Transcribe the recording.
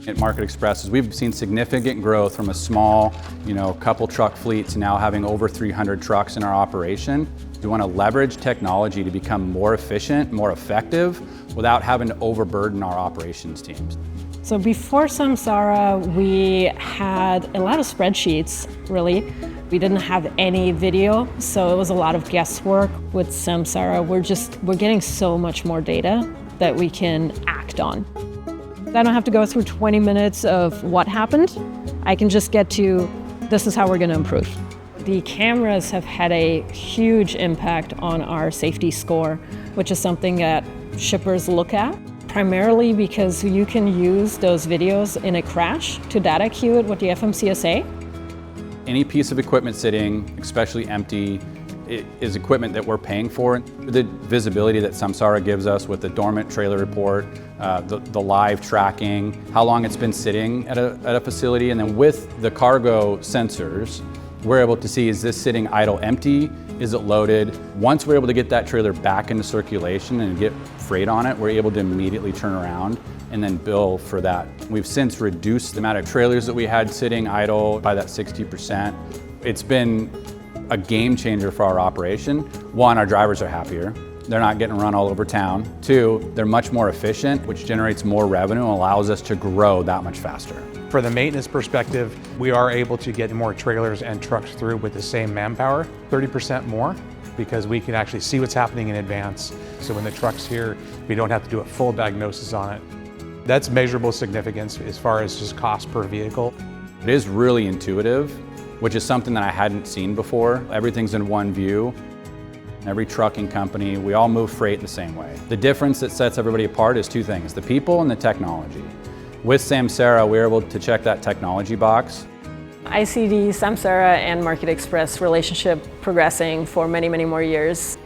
At Market Express is we've seen significant growth from a small, couple truck fleet to now having over 300 trucks in our operation. We want to leverage technology to become more efficient, more effective, without having to overburden our operations teams. So before Samsara, we had a lot of spreadsheets, really. We didn't have any video, so it was a lot of guesswork. With Samsara, we're getting so much more data that we can act on. I don't have to go through 20 minutes of what happened. I can just get to, this is how we're going to improve. The cameras have had a huge impact on our safety score, which is something that shippers look at, primarily because you can use those videos in a crash to data queue it with the FMCSA. Any piece of equipment sitting, especially empty, is equipment that we're paying for. The visibility that Samsara gives us with the dormant trailer report, the live tracking, how long it's been sitting at a facility, and then with the cargo sensors, we're able to see, is this sitting idle empty? Is it loaded? Once we're able to get that trailer back into circulation and get freight on it, we're able to immediately turn around and then bill for that. We've since reduced the amount of trailers that we had sitting idle by that 60%. It's been a game changer for our operation. One, our drivers are happier. They're not getting run all over town. Two, they're much more efficient, which generates more revenue and allows us to grow that much faster. For the maintenance perspective, we are able to get more trailers and trucks through with the same manpower, 30% more, because we can actually see what's happening in advance. So when the truck's here, we don't have to do a full diagnosis on it. That's measurable significance as far as just cost per vehicle. It is really intuitive, which is something that I hadn't seen before. Everything's in one view. Every trucking company, we all move freight the same way. The difference that sets everybody apart is two things, the people and the technology. With Samsara, we're able to check that technology box. I see the Samsara and Market Express relationship progressing for many, many more years.